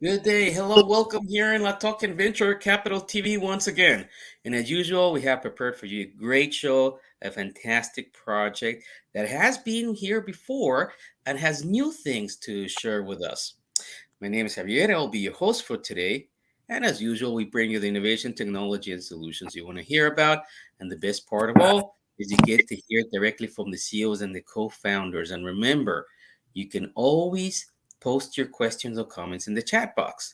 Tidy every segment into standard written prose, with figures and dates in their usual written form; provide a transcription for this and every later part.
Good day. Hello, welcome here in La Talking Venture Capital TV once again. And as usual, we have prepared for you a great show, a fantastic project that has been here before and has new things to share with us. My name is Javier. I'll be your host for today. And as usual, we bring you the innovation, technology, and solutions you want to hear about. And the best part of all is you get to hear it directly from the CEOs and the co-founders. And remember, you can always post your questions or comments in the chat box.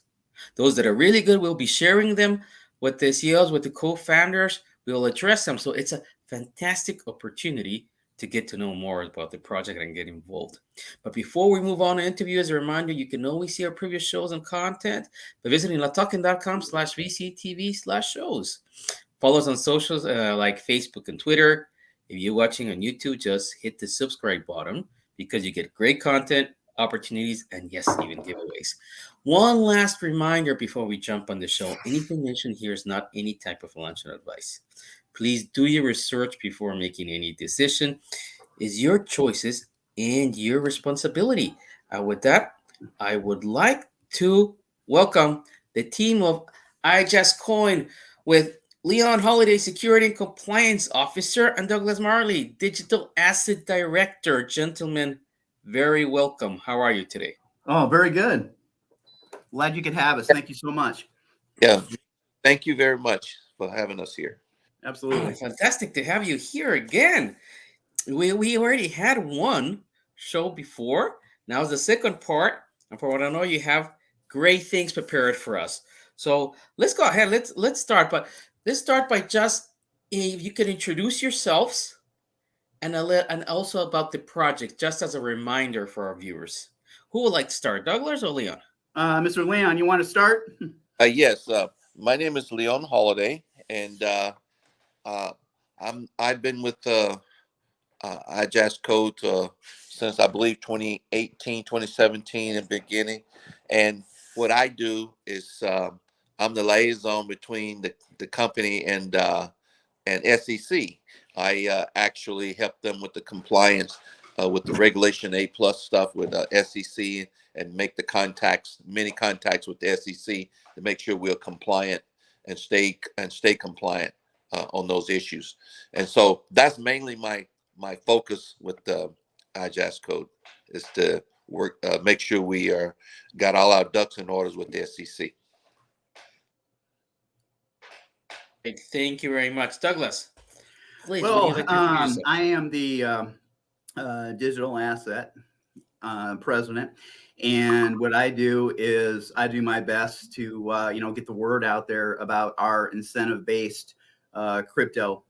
Those that are really good, we'll be sharing them with the CEOs, with the co-founders. We'll address them. So it's a fantastic opportunity to get to know more about the project and get involved. But before we move on to interview, as a reminder, you can always see our previous shows and content by visiting latalking.com/VCTV/shows. Follow us on socials like Facebook and Twitter. If you're watching on YouTube, just hit the subscribe button because you get great content, opportunities, and yes, even giveaways. One last reminder before we jump on the show, anything mentioned here is not any type of financial advice. Please do your research before making any decision. It's your choices and your responsibility. With that, I would like to welcome the team of IjasCoin with Leon Holiday, Security and Compliance Officer, and Douglas Marley, Digital Asset Director. Gentlemen, very welcome. How are you today? Oh, very good. Glad you could have us. Thank you so much. Yeah, thank you very much for having us here. Absolutely. Fantastic to have you here again. We already had one show before. Now is the second part, and for what I know, you have great things prepared for us. So let's go ahead. Let's start. But let's start by just if you can introduce yourselves and also about the project, just as a reminder for our viewers. Who would like to start, Douglas or Leon? Mr. Leon, you want to start? Yes, my name is Leon Holiday, and uh, I've been with IjasCode since I believe 2018, 2017 in the beginning. And what I do is I'm the liaison between the company and SEC. I actually help them with the compliance with the Regulation A plus stuff with SEC and make the many contacts with the SEC to make sure we're compliant and stay compliant on those issues. And so that's mainly my focus with the IjasCode is to work, make sure we are got all our ducks in orders with the SEC. Thank you very much, Douglas. Please, would you Well, like to introduce yourself? I am the digital asset president, and what I do is I do my best to get the word out there about our incentive-based crypto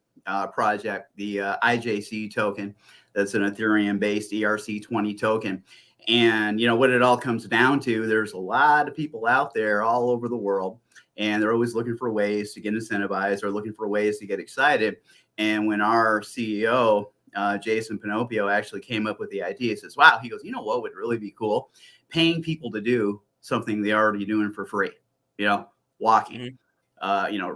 project, the IJC token. That's an Ethereum-based ERC20 token. And what it all comes down to, there's a lot of people out there all over the world, and they're always looking for ways to get incentivized or looking for ways to get excited. And when our CEO, Jason Pinopio, actually came up with the idea, he says, wow, he goes, you know what would really be cool? Paying people to do something they're already doing for free, walking,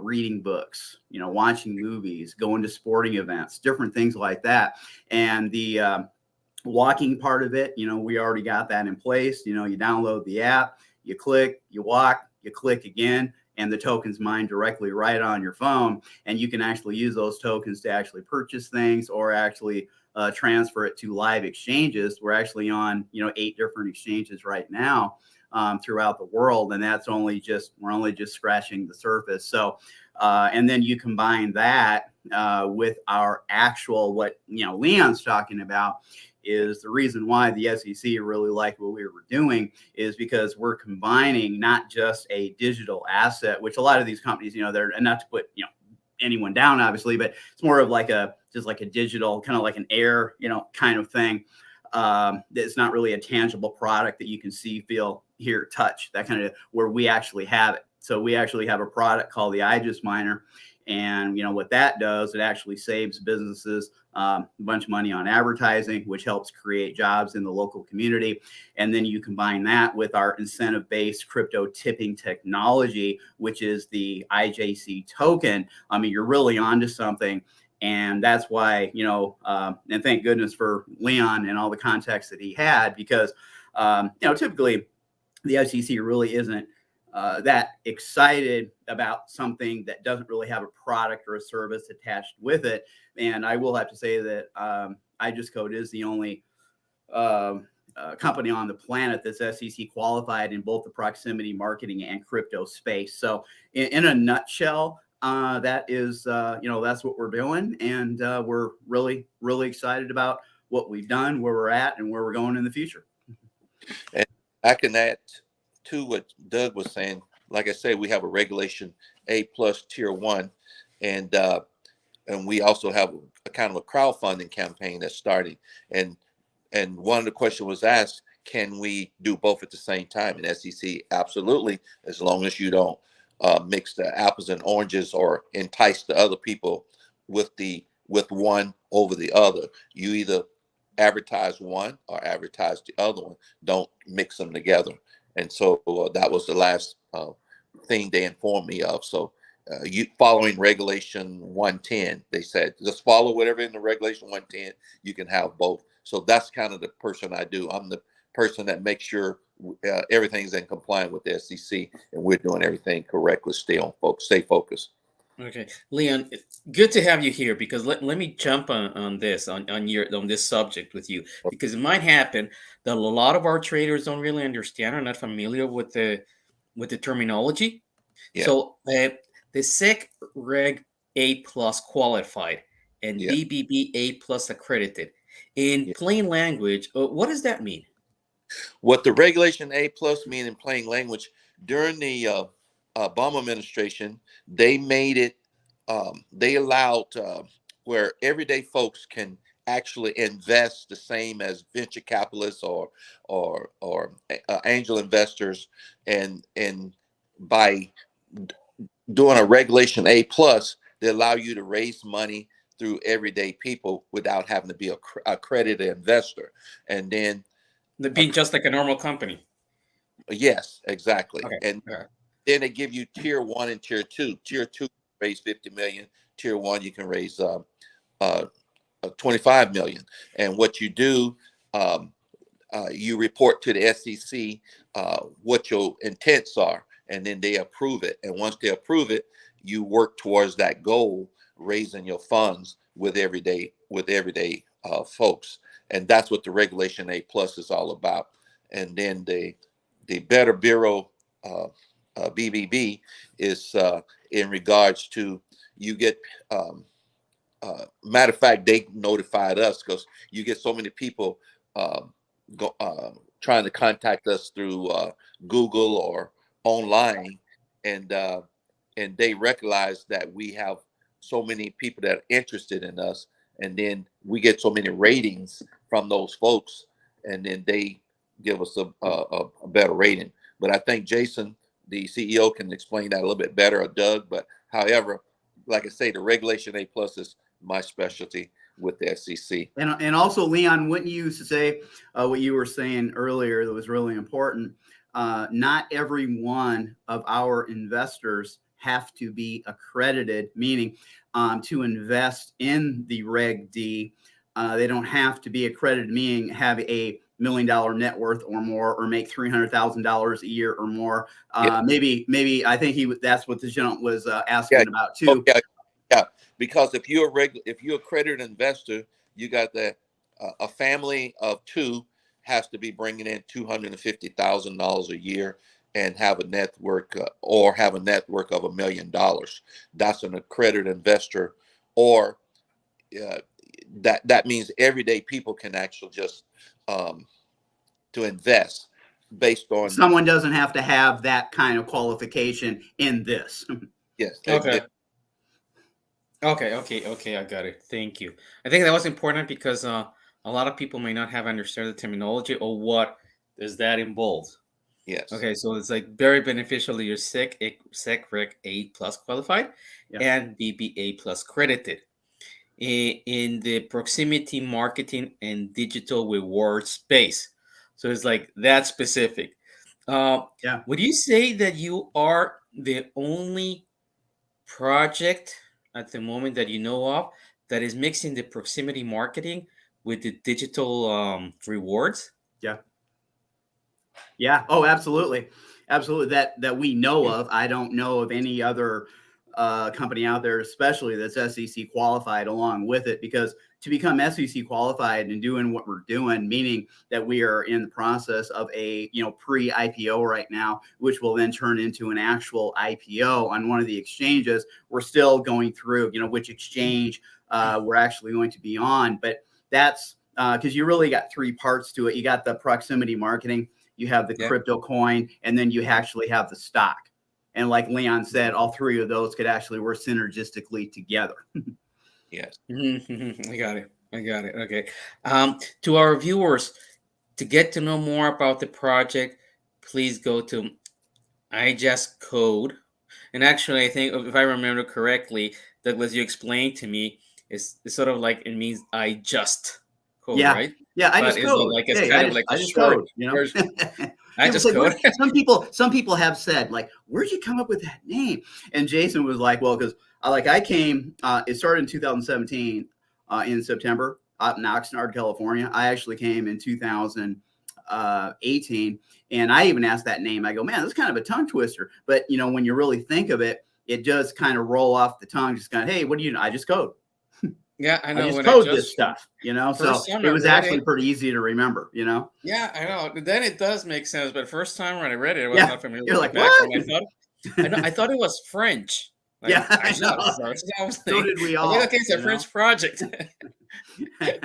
reading books, watching movies, going to sporting events, different things like that. And the walking part of it, we already got that in place. You download the app, you click, you walk, you click again, and the token's mined directly right on your phone. And you can actually use those tokens to actually purchase things or actually transfer it to live exchanges. We're actually on, 8 different exchanges right now throughout the world. And we're only just scratching the surface. So, and then you combine that with our actual, what, Leon's talking about, is the reason why the SEC really liked what we were doing is because we're combining not just a digital asset, which a lot of these companies, they're, and not to put, anyone down, obviously, but it's more of just like a digital, kind of like an air, kind of thing. It's not really a tangible product that you can see, feel, hear, touch, that kind of, where we actually have it. So we actually have a product called the IJAS miner. And what that does, it actually saves businesses a bunch of money on advertising, which helps create jobs in the local community. And then you combine that with our incentive-based crypto tipping technology, which is the IJC token. I mean, you're really onto something. And that's why, and thank goodness for Leon and all the context that he had, because, typically the SEC really isn't that excited about something that doesn't really have a product or a service attached with it. And I will have to say that IjasCoin is the only company on the planet that's SEC qualified in both the proximity marketing and crypto space. So in a nutshell, that is, that's what we're doing. And we're really, really excited about what we've done, where we're at, and where we're going in the future. And I can add to what Doug was saying. Like I said, we have a regulation A+ tier 1, and we also have a kind of a crowdfunding campaign that's starting. And one of the questions was asked, can we do both at the same time? And SEC, absolutely, as long as you don't mix the apples and oranges or entice the other people with one over the other. You either advertise one or advertise the other one. Don't mix them together. And so that was the last thing they informed me of. So you following regulation 110, they said just follow whatever in the regulation 110. You can have both. So that's kind of the person I do. I'm the person that makes sure everything's in compliance with the SEC and we're doing everything correctly. Stay focused. Okay, Leon, good to have you here, because let me jump on this on this subject with you, because it might happen that a lot of our traders don't really understand, are not familiar with the terminology. Yeah. So the SEC Reg A+ qualified and Yeah. BBB A+ accredited. In plain language, what does that mean? What the regulation A+ mean in plain language, during the Obama administration, they made it, they allowed where everyday folks can actually invest the same as venture capitalists or angel investors, and by doing a regulation A+, they allow you to raise money through everyday people without having to be a accredited investor. And then Being just like a normal company. yes, exactly. Okay. And then they give you tier 1 and tier 2. Tier 2 raise 50 million. Tier 1 you can raise 25 million. And what you do, you report to the SEC what your intents are, and then they approve it. And once they approve it, you work towards that goal, raising your funds with everyday folks. And that's what the regulation A+ is all about. And then the Better Bureau BBB is in regards to you get. Matter of fact, they notified us because you get so many people trying to contact us through Google or online, and they recognize that we have so many people that are interested in us, and then we get so many ratings from those folks, and then they give us a better rating. But I think Jason, the CEO, can explain that a little bit better, or Doug. But however, like I say, the regulation A+ is my specialty with the SEC. And also, Leon, wouldn't you say what you were saying earlier that was really important? Not every one of our investors have to be accredited, meaning to invest in the Reg D. They don't have to be accredited, meaning have a $1 million net worth or more, or make $300,000 a year or more. Maybe I think that's what the gentleman was asking about too. Yeah, because if you're accredited investor, you got that a family of 2 has to be bringing in $250,000 a year and have a network of $1 million. That's an accredited investor, or that means everyday people can actually just to invest based on. Someone doesn't have to have that kind of qualification in this. Yes. Okay. Okay, I got it. Thank you. I think that was important because a lot of people may not have understood the terminology or what does that involve. Yes. Okay, so it's like very beneficial that you're SEC Reg A+ qualified and BBA+ credited in the proximity marketing and digital reward space. So it's like that specific. Would you say that you are the only project at the moment that you know of that is mixing the proximity marketing with the digital rewards? Yeah. Oh, absolutely. Absolutely. That we know of. I don't know of any other company out there, especially that's SEC qualified along with it, because to become SEC qualified and doing what we're doing, meaning that we are in the process of a, pre-IPO right now, which will then turn into an actual IPO on one of the exchanges. We're still going through, which exchange we're actually going to be on. But that's because you really got three parts to it. You got the proximity marketing, you have the crypto coin, and then you actually have the stock. And like Leon said, all three of those could actually work synergistically together. Yes. I got it. Okay. To our viewers, to get to know more about the project, please go to IjasCode. And actually, I think if I remember correctly, Douglas, you explained to me, it's sort of like it means I just code, Yeah. right? Yeah, I But just is it code. like it's Hey, kind of like I a just short code, version? I People just say, code. some people have said, like, where'd you come up with that name? And Jason was like, well, because I came, it started in 2017 in September out in Oxnard, California. I actually came in 2018, and I even asked that name. I go, man, that's kind of a tongue twister. But when you really think of it, it does kind of roll off the tongue. Just kind of, hey, what do you know? I just code. Yeah, I know. I just When code this stuff, so first time it I was read actually it, pretty easy to remember, yeah, I know. Then it does make sense. But first time when I read it, I was Yeah, not familiar you're with the like, what? background. I thought it was French. Yeah, Like I I know. know. First I was So thinking, did we I was like, all, okay, it's a French project. Yeah,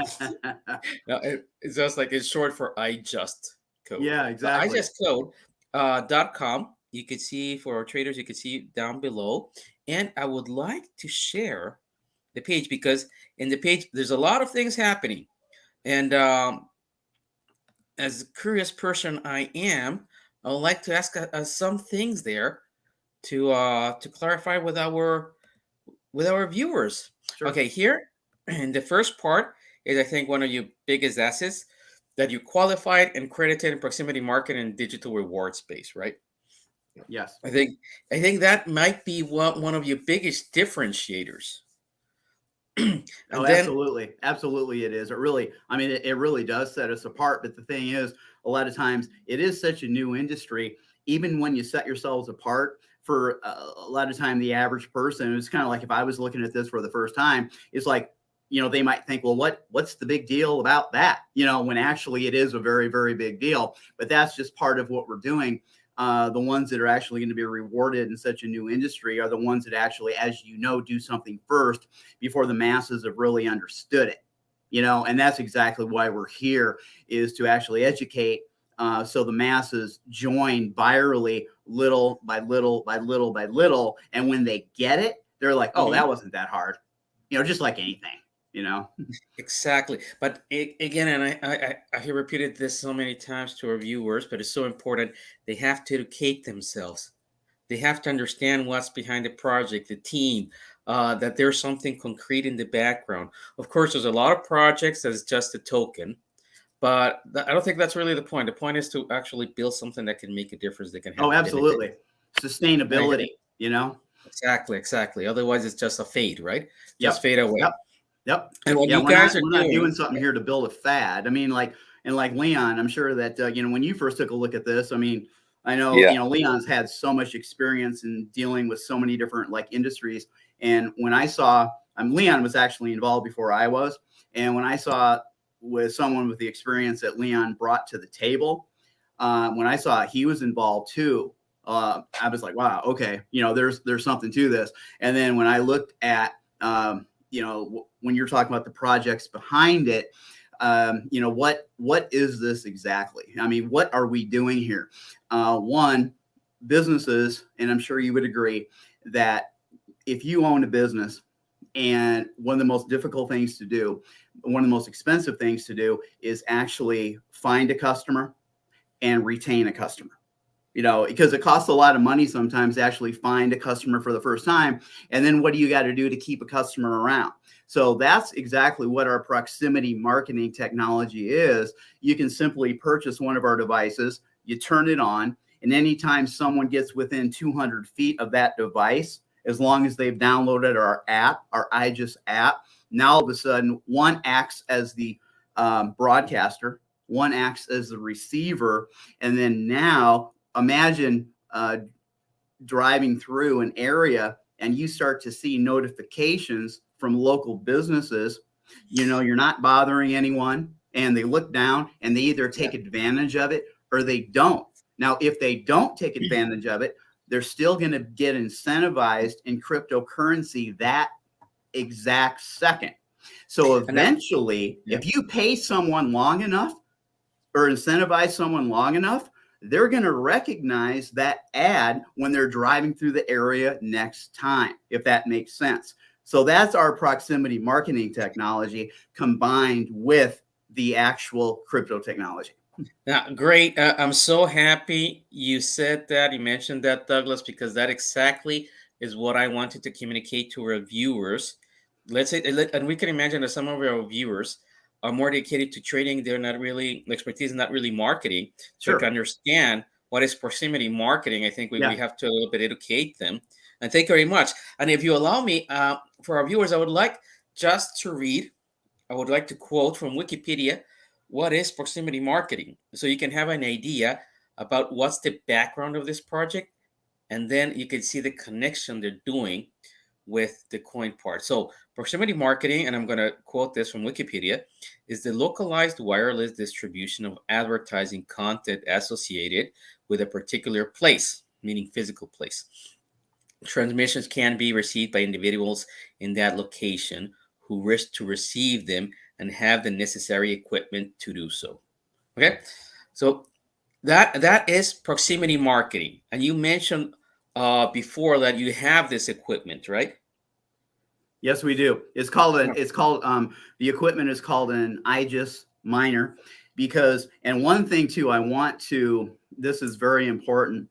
No, it's just like it's short for I just code. But exactly. IjustCode.com. You could see for our traders, you could see down below. And I would like to share the page because in the page there's a lot of things happening. And as a curious person I am, I would like to ask some things there to clarify with our viewers. Sure. Okay, here and the first part is I think one of your biggest assets that you qualified and credited in proximity market and digital reward space, right? Yes. I think that might be one of your biggest differentiators. Oh, And then absolutely. Absolutely it is. It really, I mean, it really does set us apart. But the thing is, a lot of times it is such a new industry. Even when you set yourselves apart, for a lot of time, the average person, it's kind of like if I was looking at this for the first time, it's like, they might think, well, what's the big deal about that? When actually it is a very, very big deal. But that's just part of what we're doing. The ones that are actually going to be rewarded in such a new industry are the ones that actually, as do something first before the masses have really understood it, and that's exactly why we're here, is to actually educate, so the masses join virally, little by little by little by little, and when they get it, they're like, oh, that wasn't that hard, just like anything. exactly. But again, and I have repeated this so many times to our viewers, but it's so important. They have to educate themselves. They have to understand what's behind the project, the team, that there's something concrete in the background. Of course, there's a lot of projects that's just a token, but I don't think that's really the point. The point is to actually build something that can make a difference, that can Oh, have a dividend. absolutely. Sustainability. Exactly. Otherwise, it's just a fade, right? Just Yep. fade away. Yep. And what Yeah, you guys are we're not doing, doing something here to build a fad. I mean, like Leon, I'm sure that when you first took a look at this, I mean, I know Yeah. Leon's had so much experience in dealing with so many different like industries. And when I saw, Leon was actually involved before I was, and when I saw with someone with the experience that Leon brought to the table, when I saw he was involved too, I was like, wow, okay, there's something to this. And then when I looked at when you're talking about the projects behind it, what is this exactly? I mean, what are we doing here? One, businesses, and I'm sure you would agree that if you own a business, and one of the most difficult things to do, one of the most expensive things to do, is actually find a customer and retain a customer. Because it costs a lot of money sometimes to actually find a customer for the first time. And then what do you got to do to keep a customer around? So that's exactly what our proximity marketing technology is. You can simply purchase one of our devices, you turn it on, and anytime someone gets within 200 feet of that device, as long as they've downloaded our app, our IJAS app, now all of a sudden one acts as the broadcaster, one acts as the receiver, and then now imagine driving through an area and you start to see notifications from local businesses, you're not bothering anyone, and they look down and they either take advantage of it or they don't. Now, if they don't take advantage of it, they're still going to get incentivized in cryptocurrency that exact second. So eventually, if you pay someone long enough or incentivize someone long enough, they're going to recognize that ad when they're driving through the area next time, if that makes sense. So that's our proximity marketing technology combined with the actual crypto technology. Now, great. I'm so happy you said that. You mentioned that, Douglas, because that exactly is what I wanted to communicate to our viewers. Let's say, and we can imagine that some of our viewers are more dedicated to trading. They're not really, expertise is not really marketing. So Sure. to understand what is proximity marketing, I think we have to a little bit educate them. And thank you very much. And if you allow me, for our viewers, I would like to quote from Wikipedia what is proximity marketing, so you can have an idea about what's the background of this project, and then you can see the connection they're doing with the coin part. So proximity marketing, and I'm going to quote this from Wikipedia, is the localized wireless distribution of advertising content associated with a particular place, meaning physical place. Transmissions can be received by individuals in that location who wish to receive them and have the necessary equipment to do so. Okay, so that is proximity marketing, and you mentioned before that you have this equipment, right? Yes, we do. It's called the equipment is called an IJAS miner, because, and one thing too, this is very important.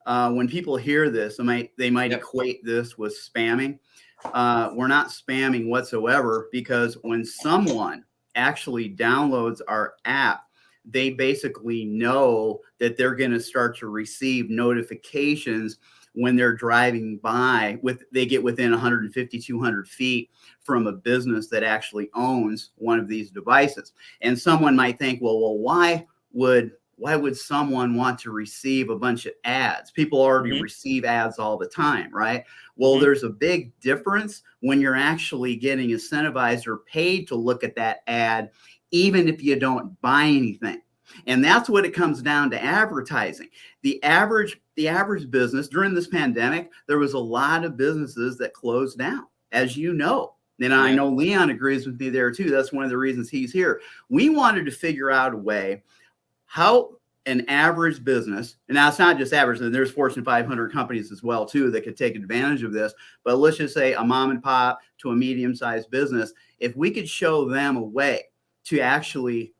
When people hear this, they might equate this with spamming. We're not spamming whatsoever, because when someone actually downloads our app, they basically know that they're going to start to receive notifications when they're driving by. They get within 150, 200 feet from a business that actually owns one of these devices. And someone might think, well, why would someone want to receive a bunch of ads? People already receive ads all the time, right? Well, there's a big difference when you're actually getting incentivized or paid to look at that ad, even if you don't buy anything. And that's what it comes down to advertising. The average business during this pandemic, there was a lot of businesses that closed down, as you know. And I know Leon agrees with me there too. That's one of the reasons he's here. We wanted to figure out a way how an average business, and now it's not just average, there's Fortune 500 companies as well too that could take advantage of this, but let's just say a mom and pop to a medium-sized business, if we could show them a way to actually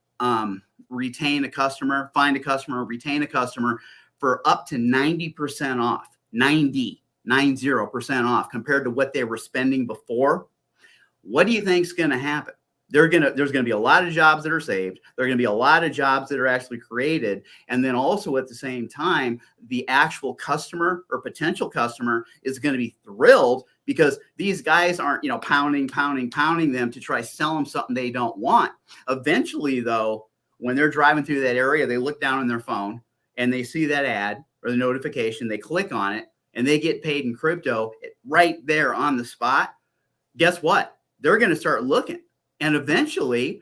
retain a customer, find a customer, retain a customer for up to 90% off, 90% off compared to what they were spending before, what do you think is going to happen? There's going to be a lot of jobs that are saved. There are going to be a lot of jobs that are actually created. And then also at the same time, the actual customer or potential customer is going to be thrilled, because these guys aren't, pounding them to try to sell them something they don't want. Eventually, though, when they're driving through that area, they look down on their phone and they see that ad or the notification, they click on it, and they get paid in crypto right there on the spot. Guess what? They're going to start looking. And eventually,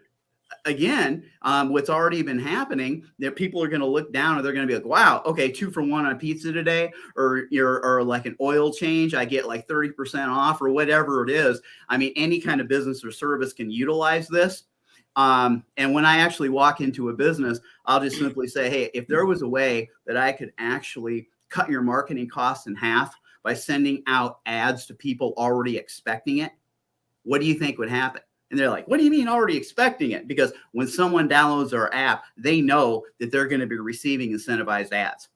again, what's already been happening, that people are going to look down and they're going to be like, wow, okay, 2 for 1 on pizza today, or like an oil change, I get like 30% off, or whatever it is. I mean, any kind of business or service can utilize this. And when I actually walk into a business, I'll just simply say, hey, if there was a way that I could actually cut your marketing costs in half by sending out ads to people already expecting it, what do you think would happen? And they're like, what do you mean already expecting it? Because when someone downloads our app, they know that they're going to be receiving incentivized ads.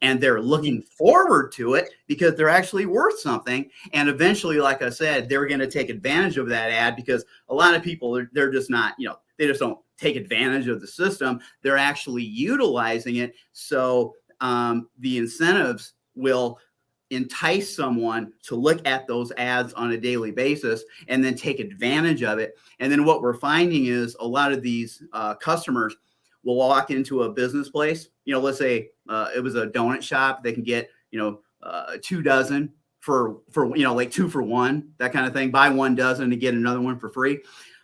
And they're looking forward to it because they're actually worth something. And eventually, like I said, they're going to take advantage of that ad, because a lot of people, they're just not, they just don't take advantage of the system. They're actually utilizing it. So the incentives will entice someone to look at those ads on a daily basis and then take advantage of it. And then what we're finding is a lot of these customers will walk into a business place. Let's say it was a donut shop. They can get 2 dozen for like 2 for 1, that kind of thing. Buy 1 dozen to get another one for free.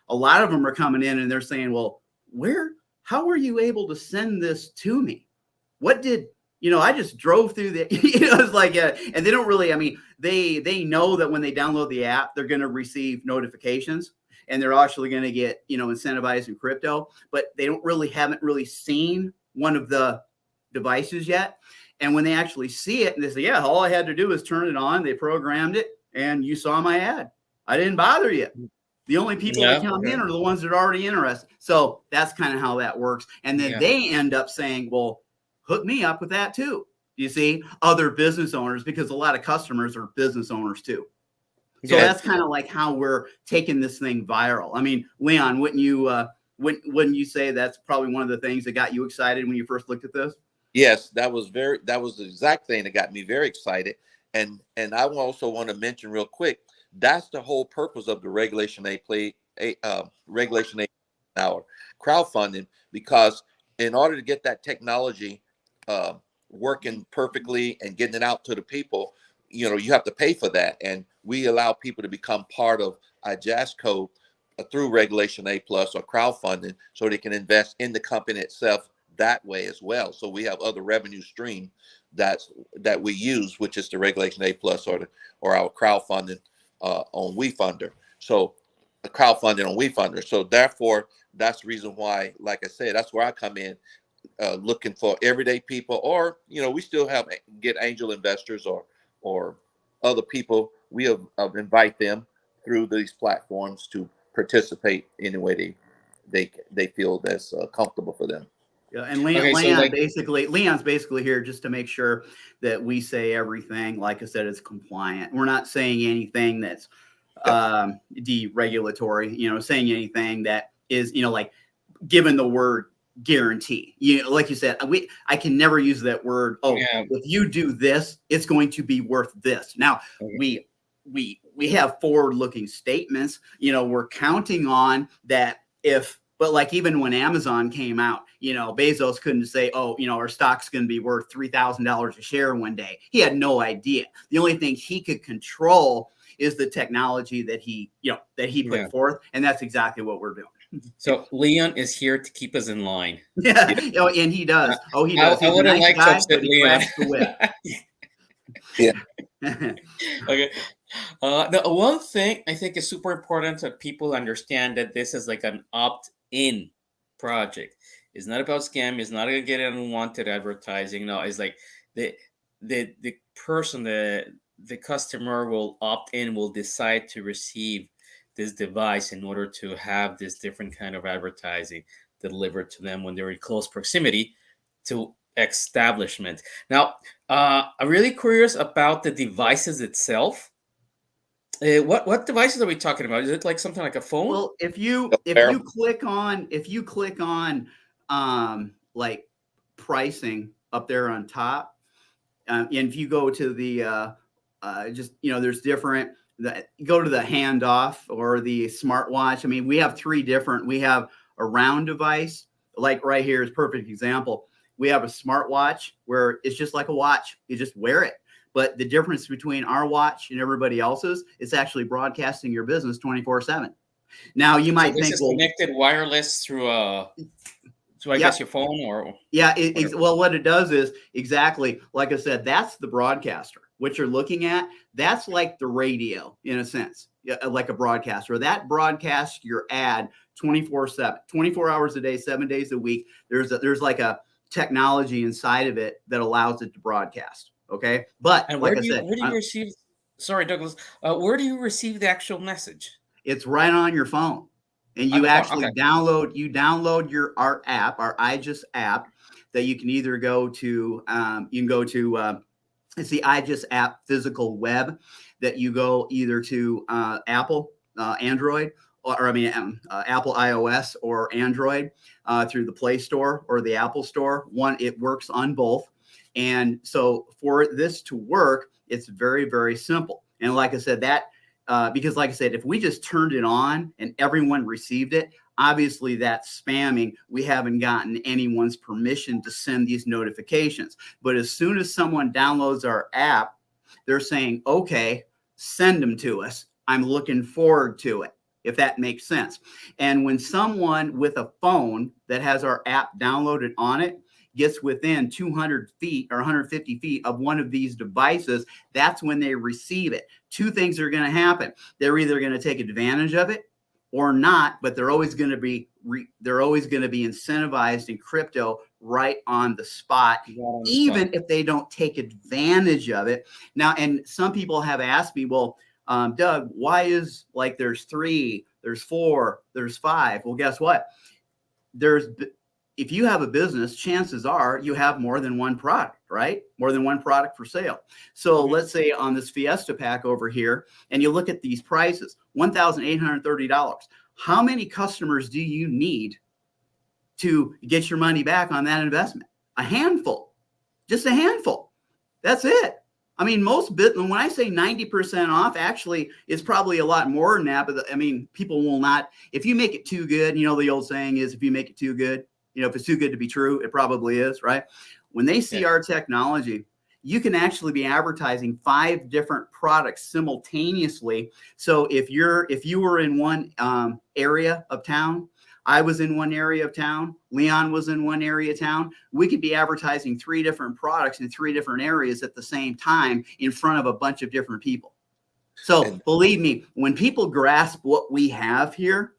A lot of them are coming in and they're saying, well, how were you able to send this to me? What did, I just drove through the, it's like, and they don't really, I mean, they know that when they download the app, they're going to receive notifications and they're actually going to get, incentivized in crypto, but they haven't really seen one of the devices yet. And when they actually see it and they say, yeah, all I had to do is turn it on. They programmed it and you saw my ad. I didn't bother you. The only people that come in are the ones that are already interested. So that's kind of how that works. And then they end up saying, well, hook me up with that too. You see, other business owners, because a lot of customers are business owners too. So that's kind of like how we're taking this thing viral. I mean, Leon, wouldn't you say that's probably one of the things that got you excited when you first looked at this? Yes, that was the exact thing that got me very excited. And I also want to mention real quick, that's the whole purpose of the Regulation A now crowdfunding, because in order to get that technology working perfectly and getting it out to the people, you have to pay for that. And we allow people to become part of IjasCoin through Regulation A+ or crowdfunding, so they can invest in the company itself that way as well. So we have other revenue stream that we use, which is the Regulation A+ or our crowdfunding on WeFunder. So a crowdfunding on WeFunder. So therefore, that's the reason why, like I said, that's where I come in, looking for everyday people, or we still get angel investors or other people. We have invite them through these platforms to participate any way they feel that's comfortable for them. Yeah, and Leon's basically here just to make sure that we say everything, like I said, is compliant. We're not saying anything that's deregulatory, saying anything that is, like given the word guarantee. Like you said, I can never use that word. If you do this, it's going to be worth this. Now, we have forward-looking statements, we're counting on that but like even when Amazon came out, Bezos couldn't say, our stock's going to be worth $3,000 a share one day. He had no idea. The only thing he could control is the technology that he put forth. And that's exactly what we're doing. So Leon is here to keep us in line. Yeah. And he does. He does. I would have liked to upset Leon. Yeah. Okay. The one thing I think is super important that people understand, that this is like an opt-in project. It's not about scam. It's not going to get unwanted advertising. No, it's like the person, the customer will opt in, will decide to receive this device in order to have this different kind of advertising delivered to them when they're in close proximity to establishment. Now, I'm really curious about the devices itself. What devices are we talking about? Is it like something like a phone? Well, if you click on like pricing up there on top, and if you go to the there's different. Go to the handoff or the smartwatch. I mean, we have 3 different. We have a round device, like right here is a perfect example. We have a smartwatch where it's just like a watch. You just wear it. But the difference between our watch and everybody else's, it's actually broadcasting your business 24/7. Now you might think, well, connected wireless through I guess your phone or well, what it does is exactly like I said. That's the broadcaster. What you're looking at, that's like the radio in a sense, like a broadcaster. That broadcasts your ad 24/7, 24 hours a day, 7 days a week. There's like a technology inside of it that allows it to broadcast. Okay, but where do you receive? Sorry, Douglas. Where do you receive the actual message? It's right on your phone, and you actually download our app, our IJAS app, that you can either go to. It's the IJAS app physical web that you go either to Apple Android Apple iOS or Android through the Play Store or the Apple Store. It works on both. And so for this to work, it's very, very simple. And like I said, that because like I said, if we just turned it on and everyone received it, obviously that's spamming. We haven't gotten anyone's permission to send these notifications. But as soon as someone downloads our app, they're saying, okay, send them to us. I'm looking forward to it, if that makes sense. And when someone with a phone that has our app downloaded on it gets within 200 feet or 150 feet of one of these devices, that's when they receive it. Two things are going to happen. They're either going to take advantage of it or not, but they're always going to be incentivized in crypto right on the spot, even if they don't take advantage of it. Now, and some people have asked me, well, Doug, why is like there's 3, there's 4, there's 5? Well, guess what? If you have a business, chances are you have more than one product, right? More than one product for sale. So let's say on this Fiesta pack over here, and you look at these prices, $1,830. How many customers do you need to get your money back on that investment? A handful, just a handful. That's it. I mean, when I say 90% off, actually, it's probably a lot more than that. But I mean, people will not, if you make it too good, the old saying is, if you make it too good, if it's too good to be true, it probably is, right? When they see our technology, you can actually be advertising 5 different products simultaneously. So if you were in one area of town, I was in one area of town, Leon was in one area of town, we could be advertising 3 different products in 3 different areas at the same time in front of a bunch of different people. So believe me, when people grasp what we have here,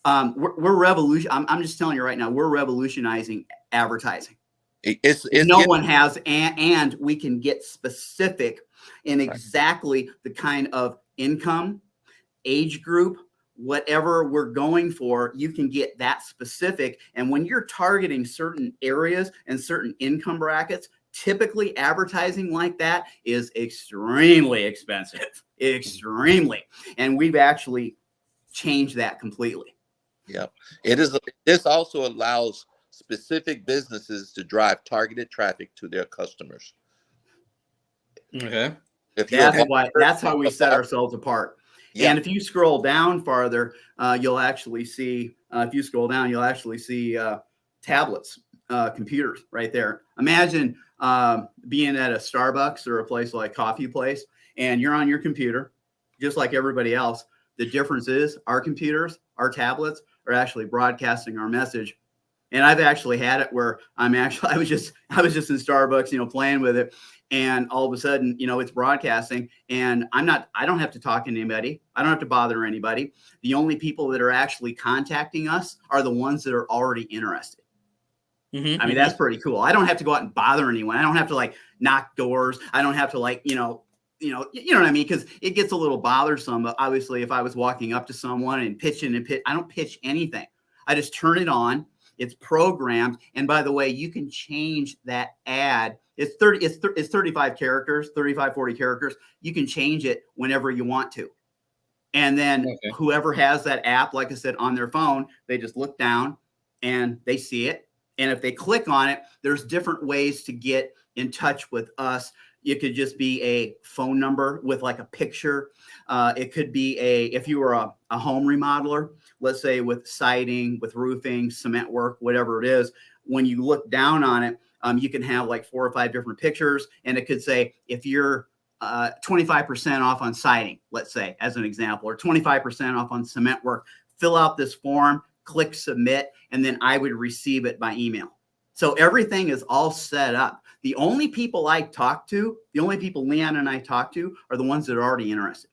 we're revolution. I'm just telling you right now, we're revolutionizing advertising. No one has, and we can get specific in exactly the kind of income, age group, whatever we're going for. You can get that specific. And when you're targeting certain areas and certain income brackets, typically advertising like that is extremely expensive, extremely. And we've actually changed that completely. Yeah, it is. This also allows specific businesses to drive targeted traffic to their customers. Okay. That's how we set ourselves apart. Yeah. And if you scroll down farther, you'll actually see. If you scroll down, you'll actually see tablets, computers right there. Imagine being at a Starbucks or a place like coffee place, and you're on your computer, just like everybody else. The difference is our computers, our tablets are actually broadcasting our message. And I've actually had it where I was just in Starbucks, playing with it. And all of a sudden, it's broadcasting, and I don't have to talk to anybody. I don't have to bother anybody. The only people that are actually contacting us are the ones that are already interested. I mean, that's pretty cool. I don't have to go out and bother anyone. I don't have to knock doors. I don't have to you know what I mean? Because it gets a little bothersome. But obviously, if I was walking up to someone and I don't pitch anything. I just turn it on. It's programmed. And by the way, you can change that ad. It's 35 characters, 35, 40 characters. You can change it whenever you want to. And then whoever has that app, like I said, on their phone, they just look down and they see it. And if they click on it, there's different ways to get in touch with us. It could just be a phone number with a picture. It could be if you were a home remodeler, let's say with siding, with roofing, cement work, whatever it is, when you look down on it, you can have 4 or 5 different pictures. And it could say, if you're 25% off on siding, let's say, as an example, or 25% off on cement work, fill out this form, click submit, and then I would receive it by email. So everything is all set up. The only people Leon and I talk to are the ones that are already interested.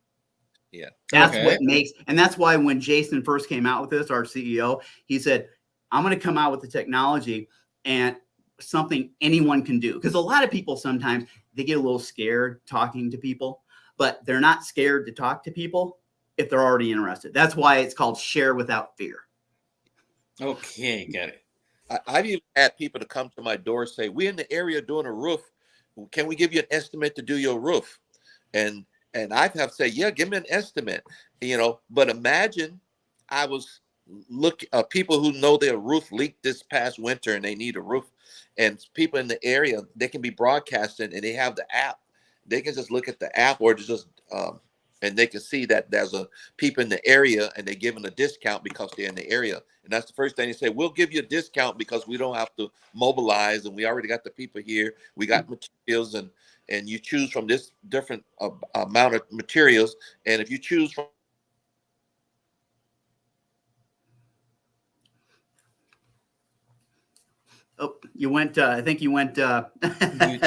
Yeah. That's what makes, and that's why when Jason first came out with this, our CEO, he said, I'm going to come out with the technology and something anyone can do. Because a lot of people sometimes they get a little scared talking to people, but they're not scared to talk to people if they're already interested. That's why it's called share without fear. Okay, got it. I've even had people to come to my door and say, we're in the area doing a roof. Can we give you an estimate to do your roof? And I have said, yeah, give me an estimate, but imagine I was people who know their roof leaked this past winter and they need a roof, and people in the area, they can be broadcasting and they have the app. They can just look at the app or just and they can see that there's a people in the area and they're giving a discount because they're in the area. And that's the first thing they say, we'll give you a discount because we don't have to mobilize and we already got the people here. We got materials, and you choose from this different amount of materials. And if you choose from Oh, you went. I think you went. Mute.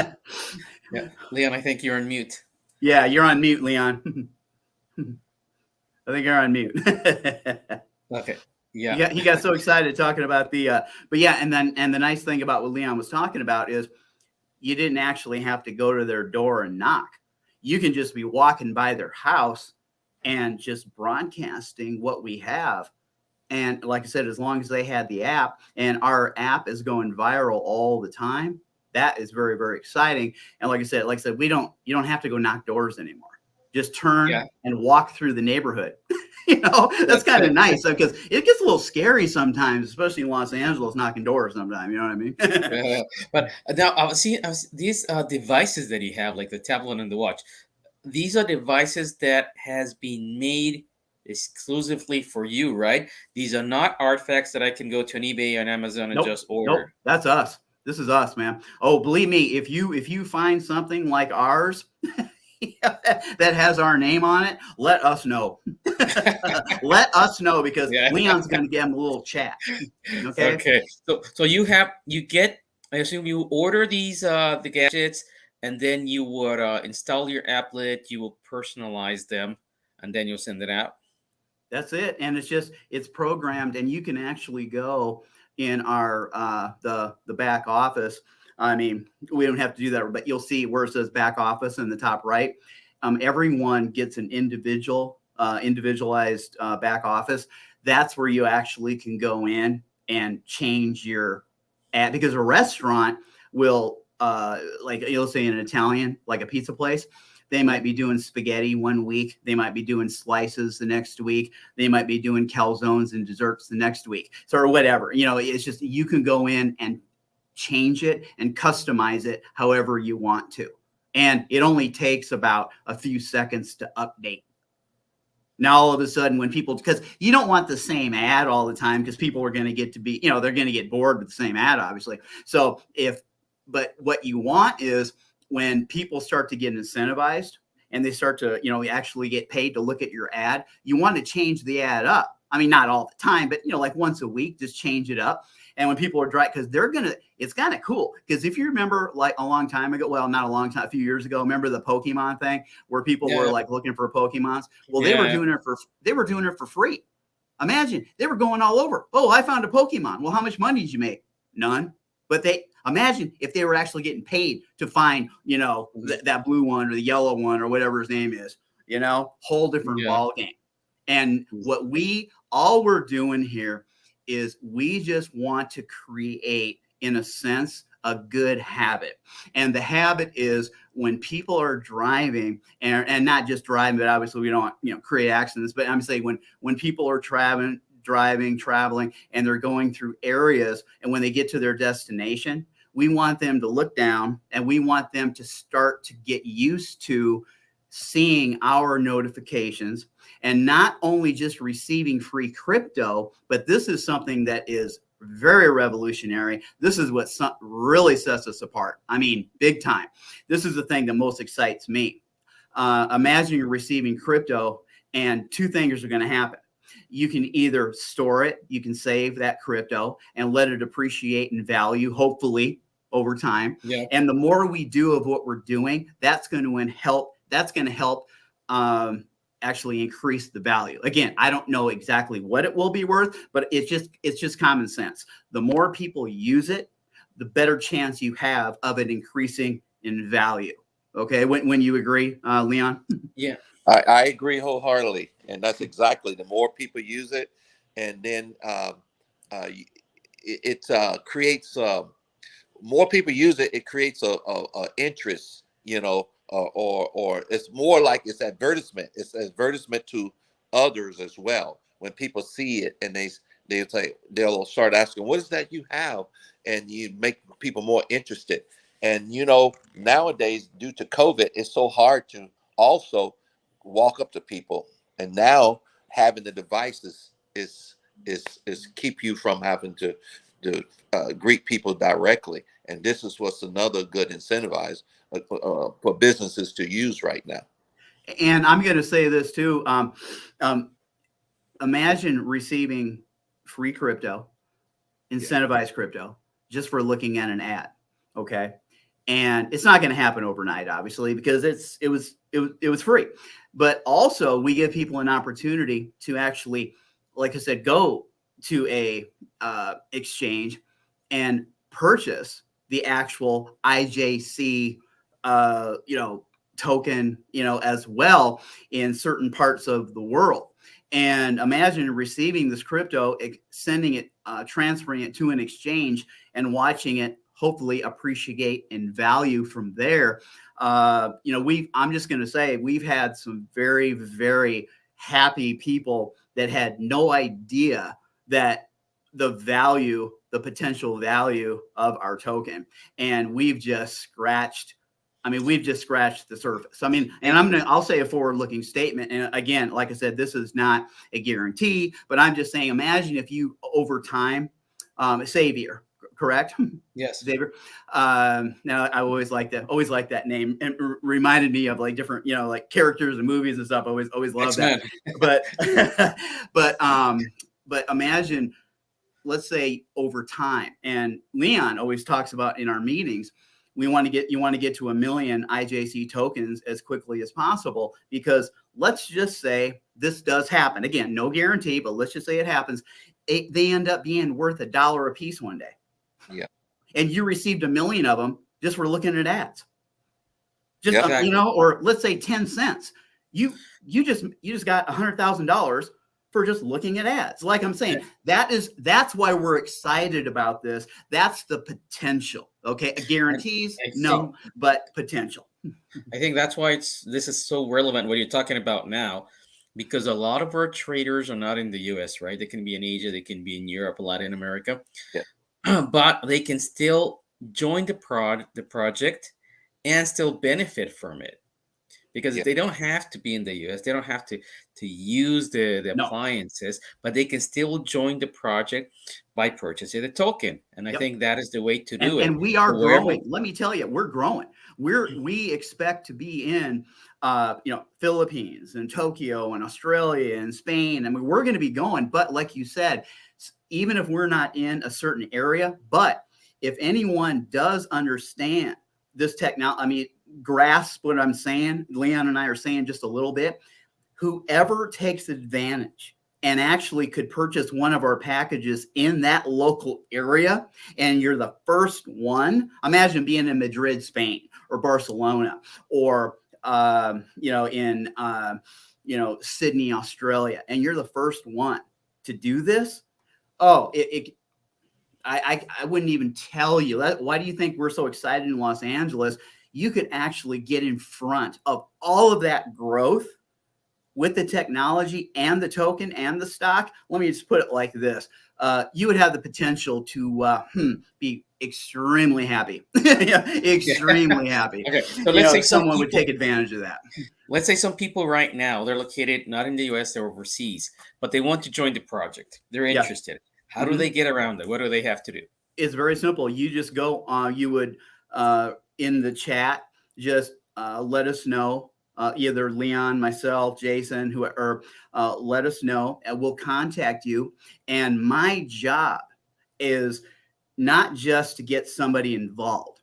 Yeah, Leon, I think you're on mute. Yeah, you're on mute, Leon. I think you're on mute. Okay. Yeah. He got so excited talking about the. But yeah, and the nice thing about what Leon was talking about is you didn't actually have to go to their door and knock. You can just be walking by their house and just broadcasting what we have. And like I said, as long as they had the app, and our app is going viral all the time, that is very, very exciting. And like I said, you don't have to go knock doors anymore. Just turn and walk through the neighborhood. That's kind of nice because it gets a little scary sometimes, especially in Los Angeles, knocking doors sometimes. You know what I mean? But now I was seeing these devices that you have, like the tablet and the watch. These are devices that has been made exclusively for you, right? These are not artifacts that I can go to an eBay and Amazon and just order. Nope, that's us. This is us, man. Oh, believe me, if you find something like ours that has our name on it, let us know. Let us know because Leon's going to give him a little chat. Okay. Okay. So you get. I assume you order these the gadgets, and then you would install your applet. You will personalize them, and then you'll send it out. That's it, and it's programmed, and you can actually go in our the back office. I mean, we don't have to do that, but you'll see where it says back office in the top right. Everyone gets an individualized back office. That's where you actually can go in and change your ad, because a restaurant will, like you'll say in an Italian, like a pizza place, they might be doing spaghetti one week. They might be doing slices the next week. They might be doing calzones and desserts the next week. So, or whatever, it's just, you can go in and change it and customize it however you want to. And it only takes about a few seconds to update. Now, all of a sudden, when people, because you don't want the same ad all the time, because people are going to get to be, they're going to get bored with the same ad, obviously. So but what you want is when people start to get incentivized and they start to, actually get paid to look at your ad, you want to change the ad up. I mean, not all the time, but, like once a week, just change it up. And when people are dry, because it's kind of cool. Because if you remember, like a long time ago, well, not a long time, a few years ago, remember the Pokemon thing where people were like looking for Pokemons? Well, they were doing it for free. Imagine they were going all over. Oh, I found a Pokemon. Well, how much money did you make? None. But imagine if they were actually getting paid to find, that blue one or the yellow one or whatever his name is, whole different ball game. And all we're doing here is we just want to create, in a sense, a good habit. And the habit is when people are driving and not just driving, but obviously we don't, create accidents, but I'm saying when people are traveling, and they're going through areas, and when they get to their destination, we want them to look down and we want them to start to get used to seeing our notifications, and not only just receiving free crypto, but this is something that is very revolutionary. This is what really sets us apart. I mean, big time. This is the thing that most excites me. Imagine you're receiving crypto and two things are going to happen. You can either store it, you can save that crypto and let it appreciate in value, hopefully over time. Yeah. And the more we do of what we're doing, that's going to help. That's going to help actually increase the value. Again, I don't know exactly what it will be worth, but it's just common sense. The more people use it, the better chance you have of it increasing in value. Okay, when you agree, Leon? Yeah, I agree wholeheartedly, and that's exactly, the more people use it, and then it creates more people use it. It creates a interest, or it's more like it's advertisement. It's advertisement to others as well. When people see it and they'll start asking, "What is that you have?" And you make people more interested. And nowadays, due to COVID, it's so hard to also walk up to people. And now having the devices is keep you from having to greet people directly. And this is what's another good incentivize for businesses to use right now. And I'm going to say this too. Imagine receiving free crypto, incentivized crypto, just for looking at an ad. Okay. And it's not going to happen overnight, obviously, because it was free. But also we give people an opportunity to actually, like I said, go to a exchange and purchase the actual IJC, token, as well in certain parts of the world. And imagine receiving this crypto, sending it, transferring it to an exchange, and watching it hopefully appreciate in value from there. I'm just going to say we've had some very, very happy people that had no idea that the potential value of our token. And we've just scratched the surface. I mean, and I'll say a forward-looking statement. And again, like I said, this is not a guarantee, but I'm just saying, imagine if you over time, Xavier, correct? Yes. Xavier. Now I always like that name, and reminded me of like different, like characters and movies and stuff. Always love that. But imagine, let's say over time, and Leon always talks about in our meetings, you want to get to 1 million IJC tokens as quickly as possible, because let's just say this does happen. Again, no guarantee, but let's just say it happens. They end up being worth $1 a piece one day. Yeah. And you received 1 million of them just for looking at ads. Just, Exactly. or let's say 10 cents. You just got $100,000 for just looking at ads. Like I'm saying, that's why we're excited about this. That's the potential. Okay. Guarantees, no, but potential. I think that's why this is so relevant what you're talking about now, because a lot of our traders are not in the US, right? They can be in Asia, they can be in Europe, Latin America. Yeah. But they can still join the project and still benefit from it. Because they don't have to be in the US, they don't have to use the appliances, but they can still join the project by purchasing the token. And I think that is the way to do it. And we are growing. Let me tell you, we're growing. We expect to be in Philippines and Tokyo and Australia and Spain. I mean, we're going to be going. But like you said, even if we're not in a certain area, but if anyone does understand this technology, I mean, grasp what I'm saying, Leon and I are saying just a little bit, whoever takes advantage and actually could purchase one of our packages in that local area, and you're the first one. Imagine being in Madrid, Spain, or Barcelona, or in Sydney, Australia, and you're the first one to do this. Oh, I wouldn't even tell you. Why do you think we're so excited in Los Angeles? You could actually get in front of all of that growth with the technology and the token and the stock. Let me just put it like this. You would have the potential to be extremely happy. Extremely happy. Okay, so let's say someone would take advantage of that. Let's say some people right now, they're located not in the US, they're overseas, but they want to join the project. They're interested. How do they get around it? What do they have to do? It's very simple. You just go, you would, in the chat, just let us know, either Leon, myself, Jason, whoever, let us know, and we'll contact you. And my job is not just to get somebody involved.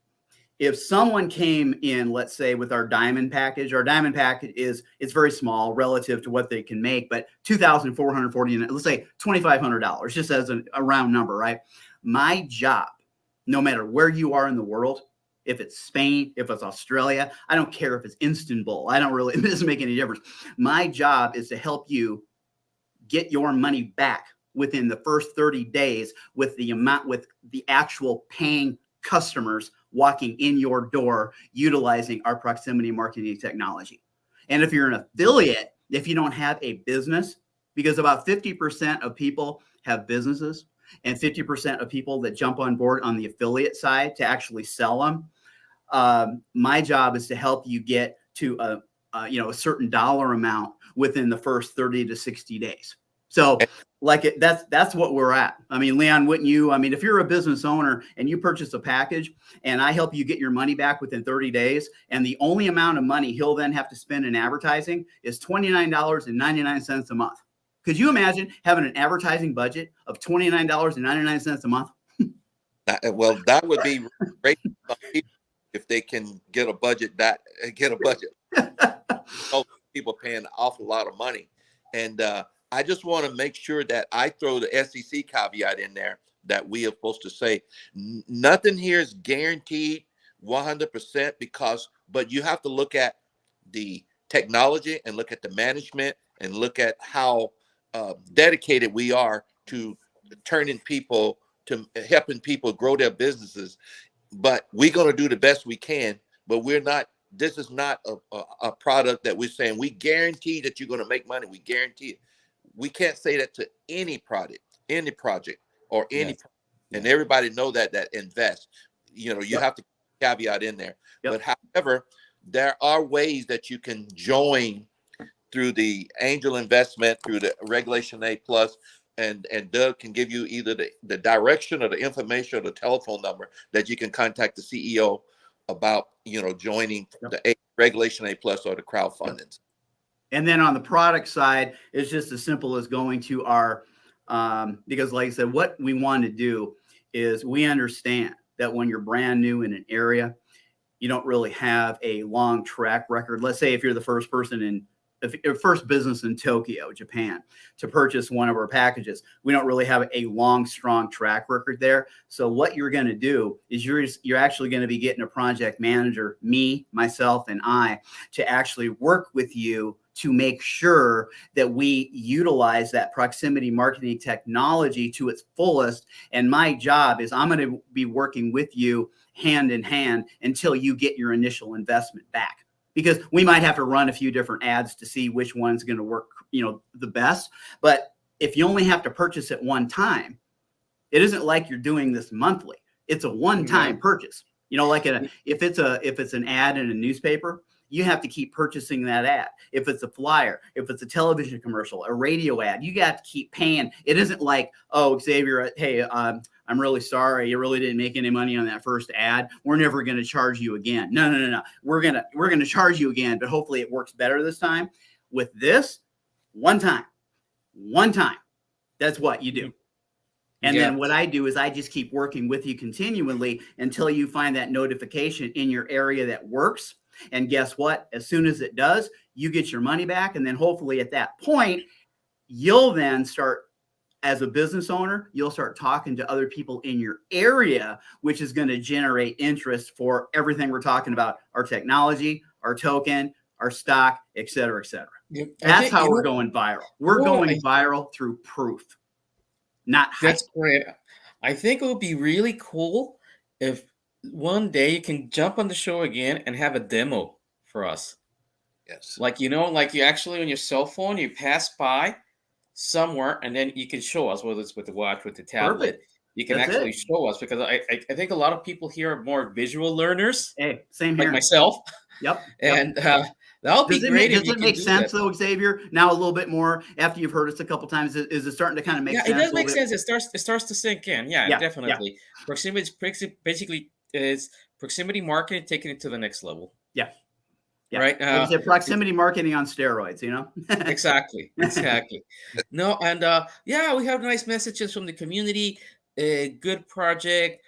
If someone came in, let's say with our diamond package it's very small relative to what they can make, but $2,440, let's say $2,500, just as a round number, right? My job, no matter where you are in the world, if it's Spain, if it's Australia, I don't care if it's Istanbul. It doesn't make any difference. My job is to help you get your money back within the first 30 days with the actual paying customers walking in your door utilizing our proximity marketing technology. And if you're an affiliate, if you don't have a business, because about 50% of people have businesses and 50% of people that jump on board on the affiliate side to actually sell them, my job is to help you get to a certain dollar amount within the first 30 to 60 days. So that's what we're at. I mean, Leon, wouldn't you? I mean, if you're a business owner and you purchase a package and I help you get your money back within 30 days, and the only amount of money he'll then have to spend in advertising is $29.99 a month. Could you imagine having an advertising budget of $29.99 a month? Well, that would be great for people if they can get a budget. So people paying an awful lot of money, and I just want to make sure that I throw the SEC caveat in there that we are supposed to say nothing here is guaranteed 100% but you have to look at the technology and look at the management and look at how dedicated we are to turning people to helping people grow their businesses. But we're going to do the best we can, but we're not. This is not a product that we're saying we guarantee that you're going to make money. We guarantee it. We can't say that to any project, or any, Yes. and everybody know that invest. You Yep. have to caveat in there. Yep. But however, there are ways that you can join through the angel investment, through the Regulation A plus, and Doug can give you either the direction or the information or the telephone number that you can contact the CEO about joining the Regulation A plus or the crowdfunding. And then on the product side, it's just as simple as going to our, because like I said, what we want to do is we understand that when you're brand new in an area, you don't really have a long track record. Let's say if you're the first first business in Tokyo, Japan, to purchase one of our packages, we don't really have a long, strong track record there. So what you're going to do is you're actually going to be getting a project manager, me, myself, and I, to actually work with you to make sure that we utilize that proximity marketing technology to its fullest. And my job is I'm going to be working with you hand in hand until you get your initial investment back. Because we might have to run a few different ads to see which one's going to work, the best. But if you only have to purchase it one time, it isn't like you're doing this monthly. It's a one-time purchase. Like if it's an ad in a newspaper, you have to keep purchasing that ad. If it's a flyer, if it's a television commercial, a radio ad, you got to keep paying. It isn't like, oh, Xavier, hey, I'm really sorry, you really didn't make any money on that first ad. We're never going to charge you again. No. We're gonna charge you again, but hopefully it works better this time. With this, one time. That's what you do. And then what I do is I just keep working with you continually until you find that notification in your area that works. And guess what? As soon as it does, you get your money back. And then hopefully at that point, you'll then start, as a business owner, you'll start talking to other people in your area, which is going to generate interest for everything we're talking about: our technology, our token, our stock, et cetera, et cetera. Yep. That's how we're going viral. We're going viral through proof, not hype. That's great. I think it would be really cool if one day you can jump on the show again and have a demo for us. Yes. Like you actually on your cell phone, you pass by somewhere and then you can show us, whether it's with the watch, with the tablet. Perfect. You can actually show us, because I think a lot of people here are more visual learners. Hey, same here. Like myself. Yep. And that'll be great. Does it make sense though, Xavier? Now a little bit more after you've heard us a couple times, is it starting to kind of make sense? Yeah, it does make sense. It starts to sink in. Yeah, definitely. Yeah. Proximity basically is proximity marketing, taking it to the next level. Yeah. Right. It's a proximity marketing on steroids, Exactly. No, and we have nice messages from the community. Good project.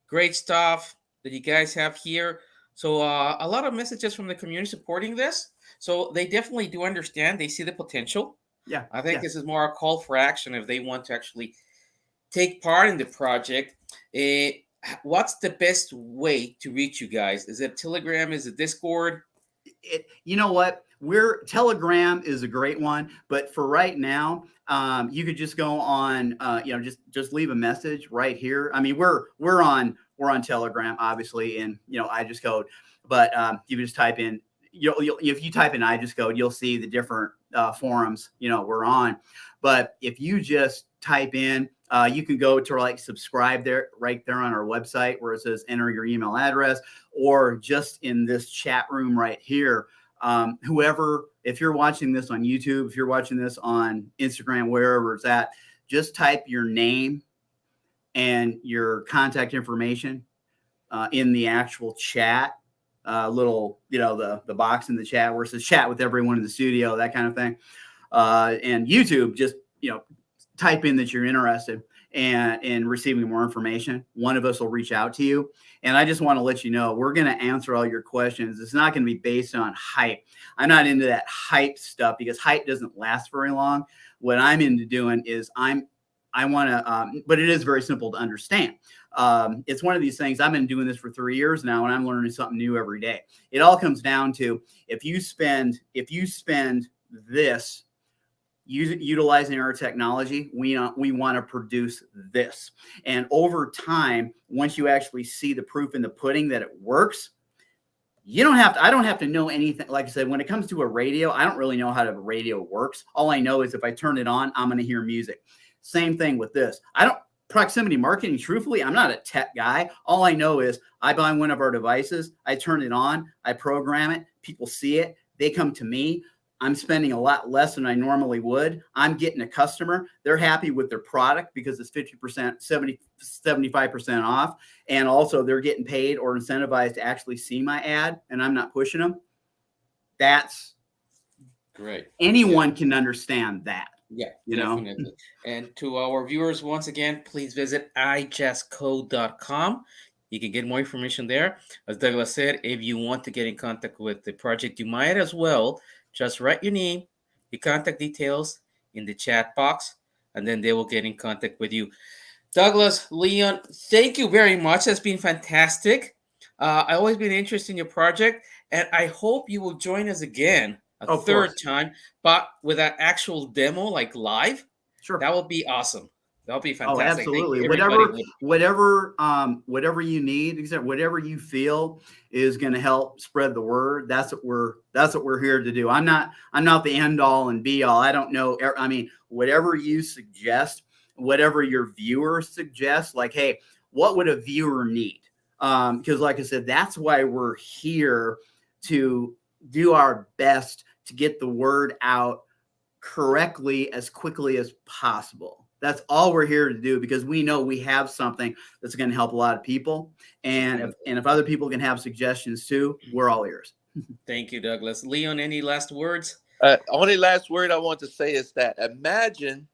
Great stuff that you guys have here. So a lot of messages from the community supporting this. So they definitely do understand. They see the potential. Yeah. I think this is more a call for action if they want to actually take part in the project. What's the best way to reach you guys? Is it Telegram? Is it Discord? You know what? Telegram is a great one, but for right now, you could just go on, just leave a message right here. I mean, we're on Telegram, obviously, in IjasCode, but you can just type in. If you type in IjasCode, you'll see the different forums we're on. But if you just type in, you can go to subscribe right there on our website where it says enter your email address, or just in this chat room right here, whoever, if you're watching this on YouTube, if you're watching this on Instagram, wherever it's at, just type your name and your contact information in the actual chat, little, the box in the chat where it says chat with everyone in the studio, that kind of thing. And YouTube, just, type in that you're interested and in receiving more information. One of us will reach out to you. And I just want to let you know, we're going to answer all your questions. It's not going to be based on hype. I'm not into that hype stuff because hype doesn't last very long. What I'm into doing is I want to, but it is very simple to understand. It's one of these things. I've been doing this for 3 years now, and I'm learning something new every day. It all comes down to if you spend this utilizing our technology, we want to produce this. And over time, once you actually see the proof in the pudding that it works, I don't have to know anything. Like I said, when it comes to a radio, I don't really know how the radio works. All I know is if I turn it on, I'm going to hear music. Same thing with this. Proximity marketing, truthfully, I'm not a tech guy. All I know is I buy one of our devices, I turn it on, I program it, people see it, they come to me. I'm spending a lot less than I normally would. I'm getting a customer. They're happy with their product because it's 50%, 70, 75% off. And also they're getting paid or incentivized to actually see my ad, and I'm not pushing them. That's great. Anyone can understand that. Yeah, definitely. And to our viewers, once again, please visit IjasCoin.com. You can get more information there. As Douglas said, if you want to get in contact with the project, you might as well just write your name, your contact details in the chat box, and then they will get in contact with you. Douglas, Leon, thank you very much. That's been fantastic. I've always been interested in your project, and I hope you will join us again a third time, but with an actual demo, like live. Sure. That would be awesome. That would be fantastic. Oh, absolutely. Whatever you need, except whatever you feel is going to help spread the word. That's what we're here to do. I'm not the end all and be all. I don't know. I mean, whatever you suggest, whatever your viewers suggest, like, hey, what would a viewer need? Because like I said, that's why we're here, to do our best to get the word out correctly as quickly as possible. That's all we're here to do, because we know we have something that's going to help a lot of people. And if other people can have suggestions too, we're all ears. Thank you, Douglas. Leon, any last words? Only last word I want to say is that imagine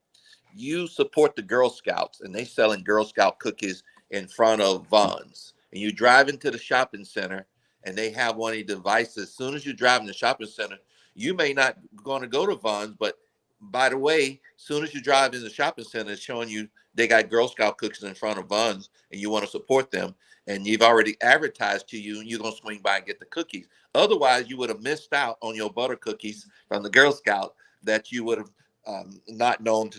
you support the Girl Scouts and they selling Girl Scout cookies in front of Vons, and you drive into the shopping center and they have one of the devices. As soon as you drive in the shopping center, you may not going to go to Vons, but by the way, as soon as you drive in the shopping center, it's showing you they got Girl Scout cookies in front of Vons, and you want to support them, and you've already advertised to you, and you're going to swing by and get the cookies. Otherwise, you would have missed out on your butter cookies from the Girl Scout that you would have not known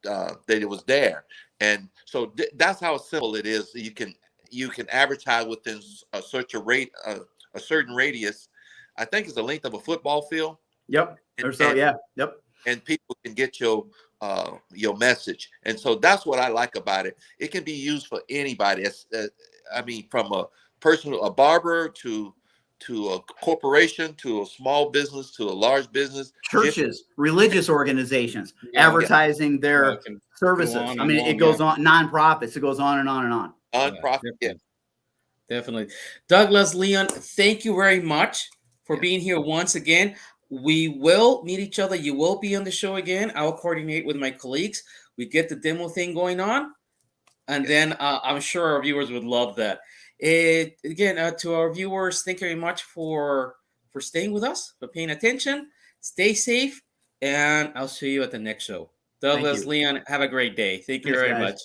that it was there. And so that's how simple it is. You can advertise within a certain radius. I think it's the length of a football field. Yep. Yep. And people can get your message. And so that's what I like about it. It can be used for anybody. I mean, from a barber to a corporation, to a small business, to a large business. Churches, religious organizations, advertising their services. I mean, it goes on, nonprofits, it goes on and on and on. Nonprofit, definitely. Douglas, Leon, thank you very much for being here once again. We will meet each other. You will be on the show again. I'll coordinate with my colleagues. We get the demo thing going on. And then I'm sure our viewers would love that. Again, to our viewers, thank you very much for staying with us, for paying attention. Stay safe, and I'll see you at the next show. Douglas, Leon, have a great day. Thanks, you very much.